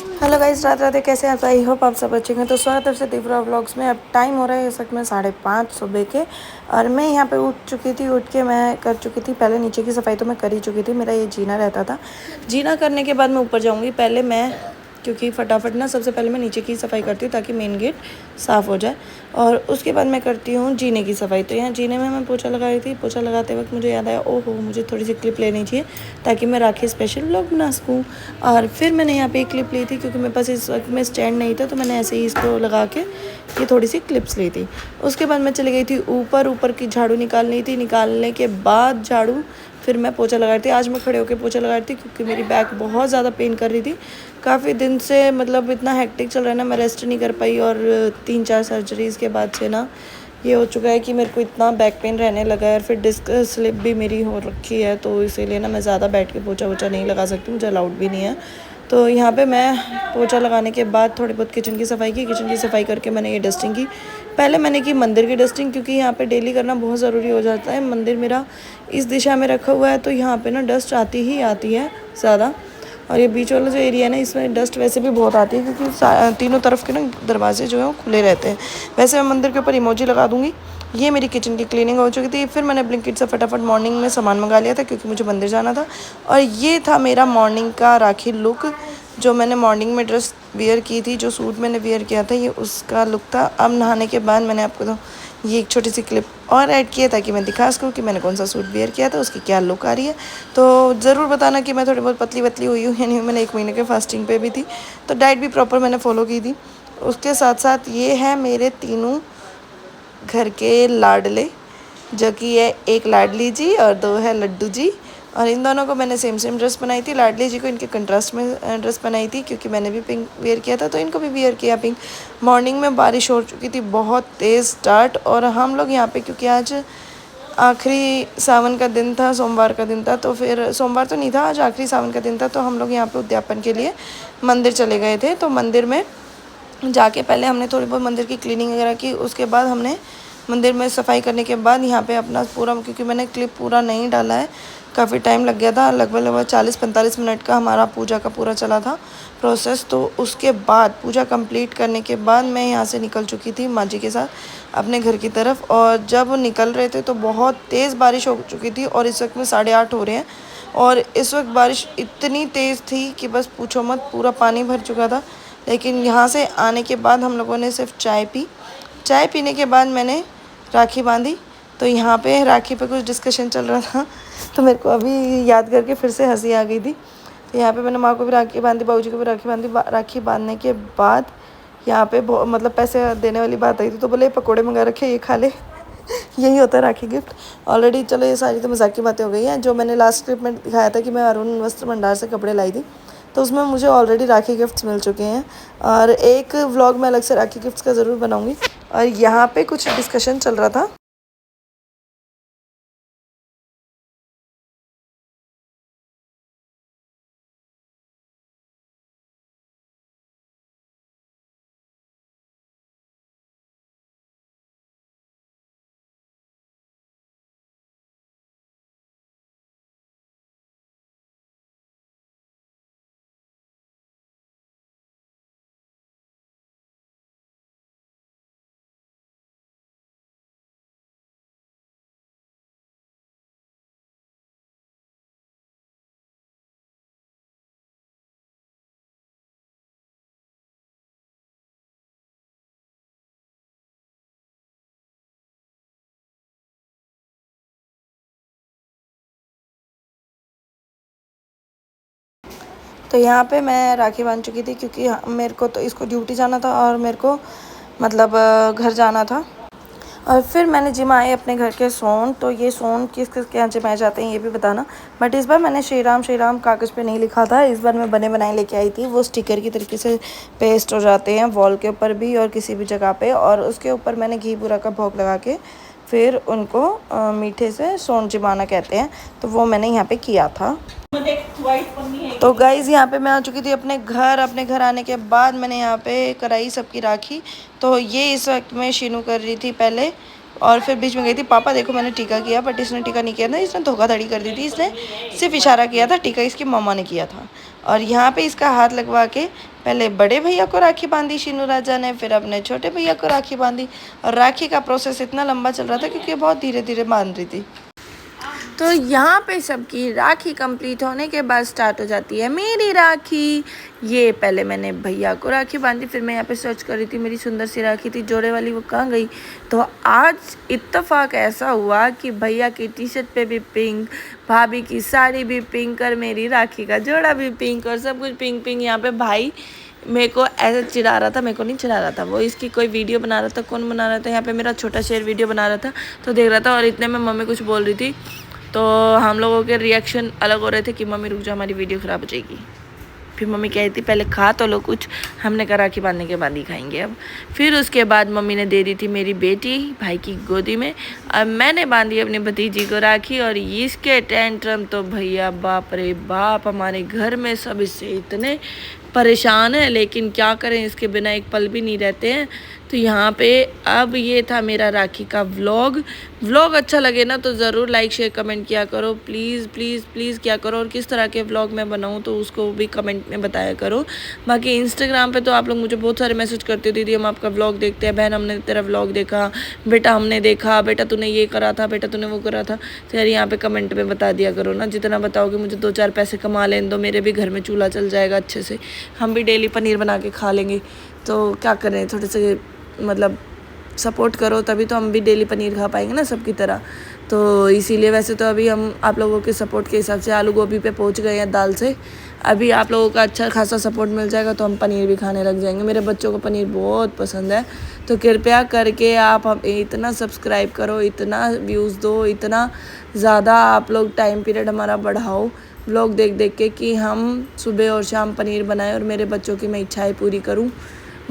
Hello guys, रात रात कैसे हैं आप? आई होप आप सब अच्छे हैं। तो स्वागत है फिर से दीपरा व्लॉग्स में। अब टाइम हो रहा है इस वक्त में 5:30 सुबह के, और मैं यहाँ पे उठ चुकी थी। उठ के मैं कर चुकी थी पहले नीचे की सफाई, तो मैं कर ही चुकी थी। मेरा ये जीना रहता था। जीना करने के बाद मैं ऊपर जाऊँगी। पहले मैं, क्योंकि फटाफट ना सबसे पहले मैं नीचे की सफाई करती हूँ ताकि मेन गेट साफ़ हो जाए, और उसके बाद मैं करती हूँ जीने की सफाई। तो यहाँ जीने में मैं पोछा लगा रही थी। पोछा लगाते वक्त मुझे याद आया, ओहो मुझे थोड़ी सी क्लिप लेनी चाहिए ताकि मैं राखी स्पेशल व्लॉग बना सकूँ। और फिर मैंने यहाँ पे एक क्लिप ली थी, क्योंकि मेरे पास इस वक्त में स्टैंड नहीं था, तो मैंने ऐसे ही इसको लगा के ये थोड़ी सी क्लिप्स ली थी। उसके बाद मैं चली गई थी ऊपर की झाड़ू निकालनी थी। निकालने के बाद झाड़ू फिर मैं पोछा लगा रही थी। आज मैं खड़े होकर पोछा लगा रही थी क्योंकि मेरी बैक बहुत ज़्यादा पेन कर रही थी। काफ़ी दिन से मतलब इतना हेक्टिक चल रहा है ना, मैं रेस्ट नहीं कर पाई, और 3-4 सर्जरीज़ के बाद से ना ये हो चुका है कि मेरे को इतना बैक पेन रहने लगा है, और फिर डिस्क स्लिप भी मेरी हो रखी है, तो इसीलिए ना मैं ज़्यादा बैठ के पोछा वोछा नहीं लगा सकती, मुझे अलाउड भी नहीं है। तो यहाँ पे मैं पोछा लगाने के बाद थोड़ी बहुत किचन की सफाई की। किचन की सफाई करके मैंने ये डस्टिंग की। पहले मैंने की मंदिर की डस्टिंग, क्योंकि यहाँ पे डेली करना बहुत ज़रूरी हो जाता है। मंदिर मेरा इस दिशा में रखा हुआ है, तो यहाँ पे ना डस्ट आती ही आती है ज़्यादा। और ये बीच वाला जो एरिया है ना, इसमें डस्ट वैसे भी बहुत आती है, क्योंकि तीनों तरफ के ना दरवाजे जो हैं वो खुले रहते हैं। वैसे मैं मंदिर के ऊपर इमोजी लगा दूँगी। ये मेरी किचन की क्लीनिंग हो चुकी थी। फिर मैंने ब्लिंकिट से फटाफट मॉर्निंग में सामान मंगा लिया था, क्योंकि मुझे मंदिर जाना था। और ये था मेरा मॉर्निंग का राखी लुक। जो मैंने मॉर्निंग में ड्रेस वियर की थी, जो सूट मैंने वियर किया था, ये उसका लुक था। अब नहाने के बाद मैंने आपको तो ये एक छोटी सी क्लिप और ऐड किया ताकि मैं दिखा सकूँ कि मैंने कौन सा सूट वियर किया था, उसकी क्या लुक आ रही है। तो ज़रूर बताना कि मैं थोड़ी बहुत पतली वतली हुई हूँ या नहीं। मैंने 1 महीने के फास्टिंग पे भी थी, तो डाइट भी प्रॉपर मैंने फॉलो की थी। उसके साथ साथ ये है मेरे तीनों घर के लाडले, जो कि है एक लाडली जी और 2 है लड्डू जी। और इन दोनों को मैंने सेम सेम ड्रेस बनाई थी। लाडली जी को इनके कंट्रास्ट में ड्रेस बनाई थी, क्योंकि मैंने भी पिंक वेयर किया था, तो इनको भी वेयर किया पिंक। मॉर्निंग में बारिश हो चुकी थी, बहुत तेज़ स्टार्ट। और हम लोग यहाँ पे, क्योंकि आज आखिरी सावन का दिन था, सोमवार का दिन था, तो फिर सोमवार तो नहीं था, आज आखिरी सावन का दिन था, तो हम लोग यहाँ पे उद्यापन के लिए मंदिर चले गए थे। तो मंदिर में जाके पहले हमने थोड़ी बहुत मंदिर की क्लीनिंग वगैरह की। उसके बाद हमने मंदिर में सफाई करने के बाद यहाँ पे अपना पूरा, क्योंकि मैंने क्लिप पूरा नहीं डाला है, काफ़ी टाइम लग गया था, लगभग 40-45 मिनट का हमारा पूजा का पूरा चला था प्रोसेस। तो उसके बाद पूजा कंप्लीट करने के बाद मैं यहाँ से निकल चुकी थी माँ जी के साथ अपने घर की तरफ। और जब निकल रहे थे तो बहुत तेज़ बारिश हो चुकी थी, और इस वक्त में 8:30 हो रहे हैं, और इस वक्त बारिश इतनी तेज़ थी कि बस पूछो मत, पूरा पानी भर चुका था। लेकिन यहाँ से आने के बाद हम लोगों ने सिर्फ चाय पी। चाय पीने के बाद मैंने राखी बांधी। तो यहाँ पे राखी पे कुछ डिस्कशन चल रहा था, तो मेरे को अभी याद करके फिर से हंसी आ गई थी। तो यहाँ पे मैंने माँ को भी राखी बांधी, बाबूजी को भी राखी बांधी। राखी बांधने के बाद यहाँ पे मतलब पैसे देने वाली बात आई थी, तो बोले पकोड़े मंगा रखे, ये खा ले। यही होता है राखी गिफ्ट। ऑलरेडी चलो ये सारी तो मजाक की बातें हो गई हैं। जो मैंने लास्ट क्लिप में दिखाया था कि मैं अरुण वस्त्र भंडार से कपड़े लाई थी, तो उसमें मुझे ऑलरेडी राखी गिफ्ट्स मिल चुके हैं, और एक व्लॉग में अलग से राखी गिफ्ट्स का ज़रूर बनाऊंगी। और यहाँ पे कुछ डिस्कशन चल रहा था। तो यहाँ पे मैं राखी बांध चुकी थी, क्योंकि मेरे को तो इसको ड्यूटी जाना था, और मेरे को मतलब घर जाना था। और फिर मैंने जिमाए अपने घर के सोन। तो ये सोन किस किस के यहाँ जिमाए जाते हैं ये भी बताना। बट इस बार मैंने श्री राम कागज़ पे नहीं लिखा था। इस बार मैं बने बनाए लेके आई थी। वो स्टिकर की तरीके से पेस्ट हो जाते हैं वॉल के ऊपर भी और किसी भी जगह पे। और उसके ऊपर मैंने घी बूरा का भोग लगा के फिर उनको मीठे से सोन जिमाना कहते हैं, तो वो मैंने यहाँ पे किया था। तो गाइज़ यहाँ पे मैं आ चुकी थी अपने घर। अपने घर आने के बाद मैंने यहाँ पे कराई सबकी राखी। तो ये इस वक्त में शीनू कर रही थी पहले और फिर बीच में गई थी, पापा देखो मैंने टीका किया, बट इसने टीका नहीं किया ना, इसने धोखाधड़ी कर दी थी, इसने सिर्फ इशारा किया था, टीका इसकी मम्मा ने किया था। और यहाँ पे इसका हाथ लगवा के पहले बड़े भैया को राखी बांधी शीनू राजा ने, फिर अपने छोटे भैया को राखी बांधी। और राखी का प्रोसेस इतना लंबा चल रहा था क्योंकि बहुत धीरे धीरे बांध रही थी। तो यहाँ पे सबकी राखी कंप्लीट होने के बाद स्टार्ट हो जाती है मेरी राखी। ये पहले मैंने भैया को राखी बांधी, फिर मैं यहाँ पे सर्च कर रही थी, मेरी सुंदर सी राखी थी जोड़े वाली, वो कहाँ गई। तो आज इत्तेफाक ऐसा हुआ कि भैया की टी शर्ट पे भी पिंक, भाभी की साड़ी भी पिंक, और मेरी राखी का जोड़ा भी पिंक, और सब कुछ पिंक पिंक। यहाँ पे भाई मेरे को ऐसे चिढ़ा रहा था, मेरे को नहीं चिढ़ा रहा था, वो इसकी कोई वीडियो बना रहा था। कौन बना रहा था? यहाँ पे मेरा छोटा शेर वीडियो बना रहा था, तो देख रहा था। और इतने में मम्मी कुछ बोल रही थी, तो हम लोगों के रिएक्शन अलग हो रहे थे कि मम्मी रुक जा, हमारी वीडियो ख़राब हो जाएगी। फिर मम्मी कह रही थी पहले खा तो लो कुछ, हमने कहा राखी बांधने के बाद ही खाएंगे अब। फिर उसके बाद मम्मी ने दे दी थी मेरी बेटी भाई की गोदी में, अब मैंने बांधी अपनी भतीजी को राखी। और इसके टेंट्रम तो भैया बाप रे बाप, हमारे घर में सब इससे इतने परेशान है, लेकिन क्या करें, इसके बिना एक पल भी नहीं रहते हैं। तो यहाँ पे अब ये था मेरा राखी का व्लॉग अच्छा लगे ना तो ज़रूर लाइक शेयर कमेंट किया करो, प्लीज़ प्लीज़ प्लीज़ किया करो। और किस तरह के व्लॉग मैं बनाऊँ तो उसको भी कमेंट में बताया करो। बाकी इंस्टाग्राम पे तो आप लोग मुझे बहुत सारे मैसेज करते हो, दीदी हम आपका व्लॉग देखते हैं, बहन हमने तेरा व्लॉग देखा, बेटा हमने देखा, बेटा तूने ये करा था, बेटा तूने वो करा था। तो यार यहाँ पे कमेंट में बता दिया करो ना, जितना बताओगे मुझे 2-4 पैसे कमा लेने दो, मेरे भी घर में चूल्हा चल जाएगा अच्छे से, हम भी डेली पनीर बना के खा लेंगे। तो क्या करें, थोड़े से मतलब सपोर्ट करो, तभी तो हम भी डेली पनीर खा पाएंगे ना सबकी तरह। तो इसीलिए वैसे तो अभी हम आप लोगों के सपोर्ट के हिसाब से आलू गोभी पे पहुंच गए हैं दाल से। अभी आप लोगों का अच्छा खासा सपोर्ट मिल जाएगा तो हम पनीर भी खाने लग जाएंगे। मेरे बच्चों को पनीर बहुत पसंद है, तो कृपया करके आप हम इतना सब्सक्राइब करो, इतना व्यूज़ दो, इतना ज़्यादा आप लोग टाइम पीरियड हमारा बढ़ाओ व्लॉग देख देख के, कि हम सुबह और शाम पनीर बनाएं और मेरे बच्चों की मैं इच्छाएं पूरी करूं।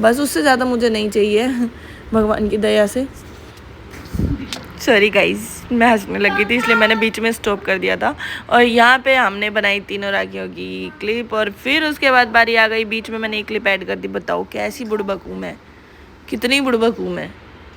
बस उससे ज़्यादा मुझे नहीं चाहिए भगवान की दया से। सॉरी गाइस, मैं हंसने लगी थी इसलिए मैंने बीच में स्टॉप कर दिया था। और यहाँ पे हमने बनाई तीनों राखियों की क्लिप, और फिर उसके बाद बारी आ गई, बीच में मैंने एक क्लिप ऐड कर दी। बताओ कैसी बुड़बक हूँ मैं, कितनी बुड़बक हूँ मैं,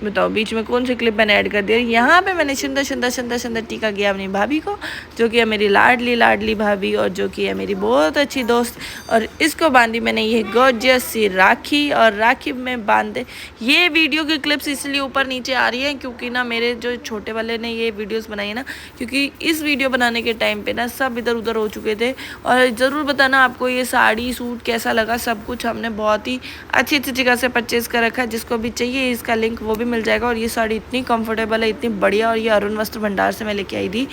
बताओ बीच में कौन सी क्लिप मैंने ऐड कर दिया। यहाँ पे मैंने सुंदर टीका किया अपनी भाभी को, जो कि है मेरी लाडली भाभी, और जो कि है मेरी बहुत अच्छी दोस्त। और इसको बांधी मैंने ये गॉर्जियस सी राखी, और राखी में बांधे। ये वीडियो की क्लिप्स इसलिए ऊपर नीचे आ रही है क्योंकि ना मेरे जो छोटे वाले ने ये वीडियोस बनाई है ना, क्योंकि इस वीडियो बनाने के टाइम पे ना सब इधर उधर हो चुके थे। और ज़रूर बताना आपको ये साड़ी सूट कैसा लगा, सब कुछ हमने बहुत ही अच्छी जगह से परचेज़ कर रखा है। जिसको भी चाहिए इसका लिंक वो भी मिल जाएगा। और ये साड़ी इतनी कंफर्टेबल है, इतनी बढ़िया, और ये अरुण वस्त्र भंडार से मैं लेके आई थी।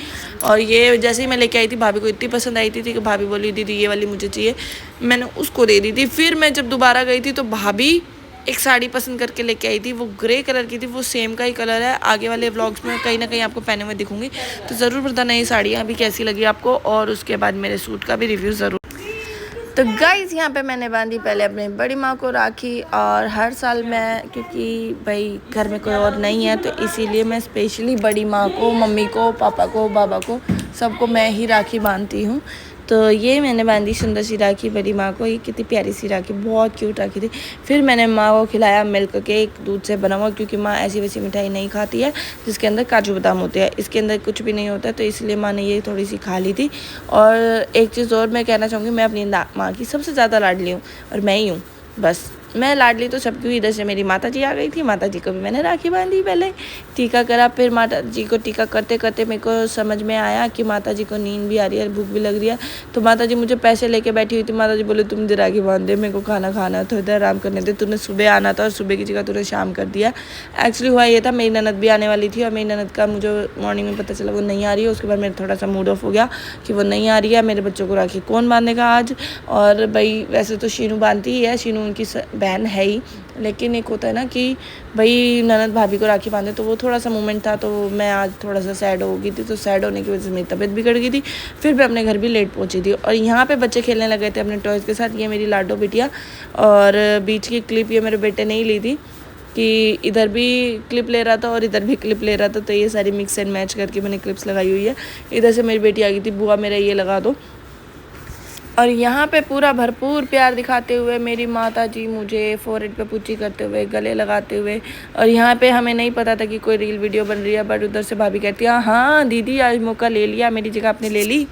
और ये जैसे ही मैं लेके आई थी भाभी को इतनी पसंद आई थी कि भाभी बोली दीदी ये वाली मुझे चाहिए, मैंने उसको दे दी थी। फिर मैं जब दोबारा गई थी तो भाभी एक साड़ी पसंद करके लेके आई थी, वो ग्रे कलर की थी, वो सेम का ही कलर है। आगे वाले व्लॉग्स में कहीं ना कहीं आपको पहने हुए दिखूंगी, तो ज़रूर बताना ये साड़ियाँ अभी कैसी लगी आपको। और उसके बाद मेरे सूट का भी रिव्यू ज़रूर। तो गाइज़ यहाँ पे मैंने बांधी पहले अपनी बड़ी माँ को राखी, और हर साल मैं, क्योंकि भाई घर में कोई और नहीं है तो इसीलिए मैं स्पेशली बड़ी माँ को, मम्मी को, पापा को, बाबा को, सबको मैं ही राखी बांधती हूँ। तो ये मैंने बांधी सुंदर सी राखी बड़ी माँ को। ये कितनी प्यारी सी राखी, बहुत क्यूट राखी थी। फिर मैंने माँ को खिलाया मिल्क केक दूध से बना हुआ, क्योंकि माँ ऐसी वैसी मिठाई नहीं खाती है जिसके अंदर काजू बादाम होते हैं, इसके अंदर कुछ भी नहीं होता है, तो इसलिए माँ ने ये थोड़ी सी खा ली थी। और एक चीज़ और मैं कहना चाहूँगी, मैं अपनी माँ की सबसे ज़्यादा लाडली हूँ, और मैं ही हूँ बस। मैं लाडली तो सबकी हुई। इधर से मेरी माता जी आ गई थी, माता जी को भी मैंने राखी बांधी, पहले टीका करा। फिर माता जी को टीका करते करते मेरे को समझ में आया कि माता जी को नींद भी आ रही है, भूख भी लग रही है। तो माता जी मुझे पैसे लेके बैठी हुई थी। माता जी बोले तुम मुझे राखी बांध दे, मेरे को खाना खाना, थोड़ी देर आराम करने दे, तूने सुबह आना था और सुबह की जगह तूने शाम कर दिया। एक्चुअली हुआ ये था, मेरी ननद भी आने वाली थी, और मेरी ननद का मुझे मॉर्निंग में पता चला वो नहीं आ रही है। उसके बाद मेरा थोड़ा सा मूड ऑफ हो गया कि वो नहीं आ रही है। मेरे बच्चों को राखी कौन बांधेगा आज। और भाई वैसे तो शीनू बांधती ही है, शीनू उनकी बहन है ही, लेकिन एक होता है ना कि भाई ननद भाभी को राखी बांधे, तो वो थोड़ा सा मोमेंट था। तो मैं आज थोड़ा सा सैड हो गई थी, तो सैड होने की वजह से मेरी तबीयत बिगड़ गई थी। फिर मैं अपने घर भी लेट पहुंची थी। और यहाँ पे बच्चे खेलने लगे थे अपने टॉयज़ के साथ। ये मेरी लाडो बिटिया, और बीच की क्लिप ये मेरे बेटे ने ही ली थी, कि इधर भी क्लिप ले रहा था और इधर भी क्लिप ले रहा था। तो ये सारी मिक्स एंड मैच करके मैंने क्लिप्स लगाई हुई है। इधर से मेरी बेटी आ गई थी, बुआ मेरा ये लगा दो, और यहाँ पे पूरा भरपूर प्यार दिखाते हुए मेरी माता जी मुझे फोरहेड पे पुच्ची करते हुए, गले लगाते हुए। और यहाँ पे हमें नहीं पता था कि कोई रील वीडियो बन रही है, बट उधर से भाभी कहती है हाँ दीदी आज मौका ले लिया, मेरी जगह आपने ले ली।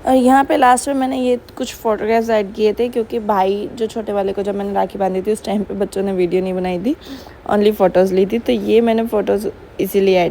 और यहाँ पे लास्ट में मैंने ये कुछ फ़ोटोग्राफ्स ऐड किए थे, क्योंकि भाई जो छोटे वाले को जब मैंने राखी बांधी थी उस टाइम पे बच्चों ने वीडियो नहीं बनाई थी, ओनली फ़ोटोज़ ली थी, तो ये मैंने फ़ोटोज़ इसीलिए ऐड